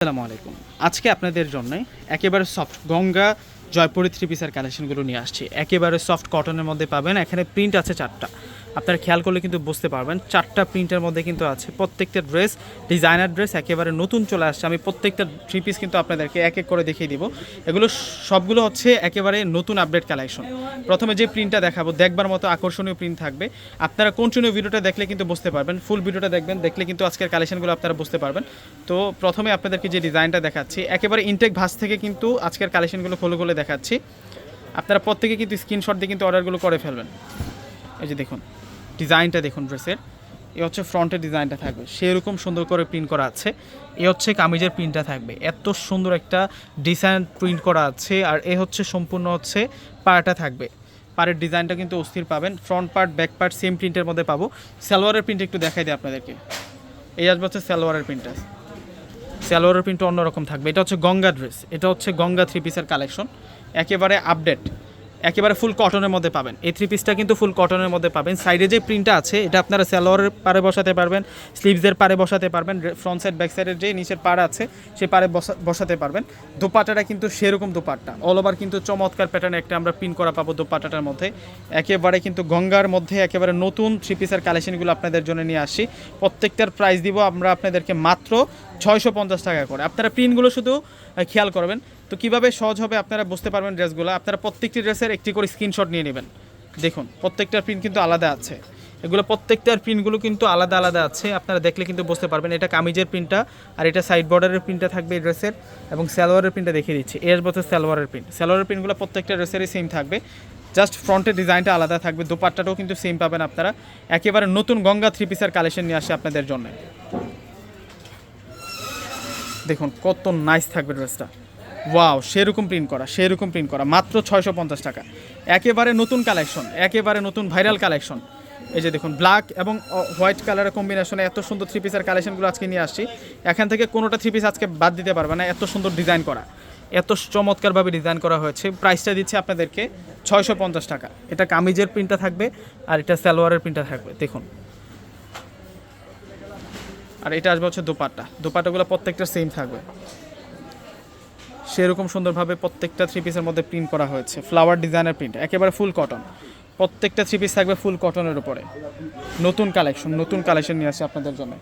আসসালামু আলাইকুম। আজকে আপনাদের জন্য একেবারে সফট গঙ্গা জয়পুরি থ্রি পিসের কালেকশনগুলো নিয়ে আসছি। একেবারে সফট কটনের মধ্যে পাবেন। এখানে প্রিন্ট আছে 4টা। আপনারা খেয়াল করলে কিন্তু বুঝতে পারবেন 4টা প্রিন্টের মধ্যে কিন্তু আছে। প্রত্যেকটা ড্রেস ডিজাইনার ড্রেস একেবারে নতুন চলে আসছে। আমি প্রত্যেকটা থ্রি পিস কিন্তু আপনাদেরকে এক এক করে দেখিয়ে দিব। এগুলো সবগুলো হচ্ছে একেবারে নতুন আপডেট কালেকশন। প্রথমে যে প্রিন্টটা দেখাবো দেখবার মতো আকর্ষণীয় প্রিন্ট থাকবে। আপনারা কন্টিনিউ ভিডিওটা দেখলে কিন্তু বুঝতে পারবেন। ফুল ভিডিওটা দেখবেন, দেখলে কিন্তু আজকের কালেকশনগুলো আপনারা বুঝতে পারবেন। তো প্রথমে আপনাদেরকে যে ডিজাইনটা দেখাচ্ছি একেবারে ইনটেক ভাঁজ থেকে কিন্তু আজকের কালেকশনগুলো খুলে দেখাচ্ছি। আপনারা প্রত্যেকে কিন্তু স্ক্রিনশট দিয়ে কিন্তু অর্ডারগুলো করে ফেলবেন। এই যে দেখুন ডিজাইনটা দেখুন ড্রেসের। এ হচ্ছে ফ্রন্টের ডিজাইনটা থাকবে, সেরকম সুন্দর করে প্রিন্ট করা আছে। এ হচ্ছে কামিজের প্রিন্টটা থাকবে, এত সুন্দর একটা ডিজাইন প্রিন্ট করা আছে। আর এ হচ্ছে সম্পূর্ণ হচ্ছে পাড়টা থাকবে। পাড়ের ডিজাইনটা কিন্তু অস্থির পাবেন। Front part back part same প্রিন্টের মধ্যে পাবো। সালোয়ারের প্রিন্ট একটু দেখাই দিই আপনাদেরকে। এই আসবে হচ্ছে সালোয়ারের প্রিন্টটা। সালোয়ারের প্রিন্ট অন্যরকম থাকবে। এটা হচ্ছে গঙ্গা ড্রেস, এটা হচ্ছে গঙ্গা থ্রি পিসের কালেকশন। একেবারে আপডেট, একেবারে ফুল কটনের মধ্যে পাবেন। এই থ্রি পিসটা কিন্তু ফুল কটনের মধ্যে পাবেন। সাইডে যে প্রিন্টটা আছে এটা আপনারা সালোয়ারের পারে বসাতে পারবেন, স্লিভসের পারে বসাতে পারবেন, ফ্রন্ট সাইড ব্যাক সাইডের যে নিচের পাড় আছে সেই পারে বসাতে পারবেন। দোপাট্টাটা কিন্তু সেরকম দোপাট্টা, অল ওভার কিন্তু চমৎকার প্যাটার্নে একটা আমরা প্রিন্ট করা পাবো দোপাট্টাটার মধ্যে। একেবারে কিন্তু গঙ্গার মধ্যে একেবারে নতুন থ্রি পিসের কালেকশনগুলো আপনাদের জন্য নিয়ে আসি। প্রত্যেকটার প্রাইস দিব আমরা আপনাদেরকে মাত্র 650 টাকা করে। আপনারা প্রিন্টগুলো শুধু খেয়াল করবেন। তো কীভাবে সহজ হবে আপনারা বুঝতে পারবেন ড্রেসগুলো। আপনারা প্রত্যেকটি ড্রেসের একটি করে স্ক্রিনশট নিয়ে নেবেন। দেখুন প্রত্যেকটার প্রিন্ট কিন্তু আলাদা আছে। এগুলো প্রত্যেকটার প্রিন্টগুলো কিন্তু আলাদা আলাদা আছে। আপনারা দেখলে কিন্তু বুঝতে পারবেন। এটা কামিজের প্রিন্টটা, আর এটা সাইড বর্ডারের প্রিন্টটা থাকবে এই ড্রেসের। এবং সালোয়ারের প্রিন্টটা দেখিয়ে দিচ্ছি। এর বছর সালোয়ারের প্রিন্ট, সালোয়ারের প্রিন্টগুলো প্রত্যেকটা ড্রেসেরই সেম থাকবে, জাস্ট ফ্রন্টের ডিজাইনটা আলাদা থাকবে। দোপাট্টাটাও কিন্তু সেম পাবেন আপনারা। একেবারে নতুন গঙ্গা থ্রি পিসের কালেকশন নিয়ে আসে আপনাদের জন্য। দেখুন কত নাইস থাকবে ড্রেসটা। ওয়াও, সেরকম প্রিন্ট করা মাত্র 650 টাকা। একেবারে নতুন কালেকশন, একেবারে নতুন ভাইরাল কালেকশন। এই যে দেখুন ব্ল্যাক এবং হোয়াইট কালারের কম্বিনেশনে এত সুন্দর থ্রি পিসের কালেকশনগুলো আজকে নিয়ে আসছি। এখান থেকে কোনোটা থ্রি পিস আজকে বাদ দিতে পারবে না, এত সুন্দর ডিজাইন করা, এত চমৎকারভাবে ডিজাইন করা হয়েছে। প্রাইসটা দিচ্ছে আপনাদেরকে 650 টাকা। এটা কামিজের প্রিন্টটা থাকবে, আর এটা সালোয়ারের প্রিন্টটা থাকবে দেখুন। আর এটা আসবে হচ্ছে দোপাট্টাগুলো প্রত্যেকটা সেম থাকবে, সেরকম সুন্দরভাবে প্রত্যেকটা থ্রি পিসের মধ্যে প্রিন্ট করা হয়েছে। ফ্লাওয়ার ডিজাইনের প্রিন্ট, একেবারে ফুল কটন। প্রত্যেকটা থ্রি পিস থাকবে ফুল কটনের উপরে। নতুন কালেকশন নিয়ে আসে আপনাদের জন্য।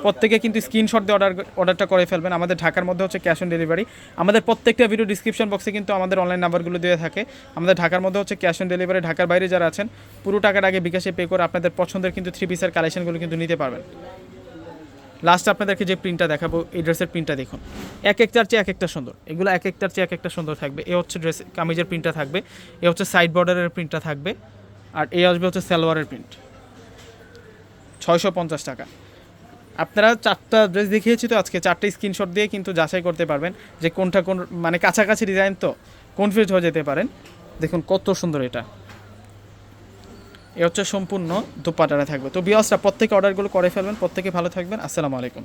প্রত্যেকে কিন্তু স্ক্রিনশট দিয়ে অর্ডারটা করে ফেলবেন। আমাদের ঢাকার মধ্যে হচ্ছে ক্যাশ অন ডেলিভারি। আমাদের প্রত্যেকটা ভিডিও ডিসক্রিপশন বক্সে কিন্তু আমাদের অনলাইন নাম্বারগুলো দিয়ে থাকে। আমাদের ঢাকার মধ্যে হচ্ছে ক্যাশ অন ডেলিভারি। ঢাকার বাইরে যারা আছেন পুরো টাকার আগে বিকাশে পে করে আপনাদের পছন্দের কিন্তু থ্রি পিসের কালেকশনগুলো কিন্তু নিতে পারবেন। লাস্ট আপনাদেরকে যে প্রিন্টটা দেখাবো, এই ড্রেসের প্রিন্টটা দেখুন। এক একটার চেয়ে এক একটা সুন্দর, এগুলো এক একটার চেয়ে এক একটা সুন্দর থাকবে। এ হচ্ছে ড্রেস কামিজের প্রিন্টটা থাকবে, এ হচ্ছে সাইড বর্ডারের প্রিন্টটা থাকবে, আর এই আসবে হচ্ছে সালোয়ারের প্রিন্ট। 650 টাকা। আপনারা 4টা ড্রেস দেখিয়েছি, তো আজকে 4টে স্ক্রিনশট দিয়ে কিন্তু যাচাই করতে পারবেন যে কোনটা কোন, মানে কাছাকাছি ডিজাইন তো কনফিউজ হয়ে যেতে পারেন। দেখুন কত সুন্দর এটা। এ হচ্ছে সম্পূর্ণ দোপাট্টাটা থাকবে। তো ভিউয়ার্সরা প্রত্যেকে অর্ডারগুলো করে ফেলবেন। প্রত্যেকে ভালো থাকবেন। আসসালামু আলাইকুম।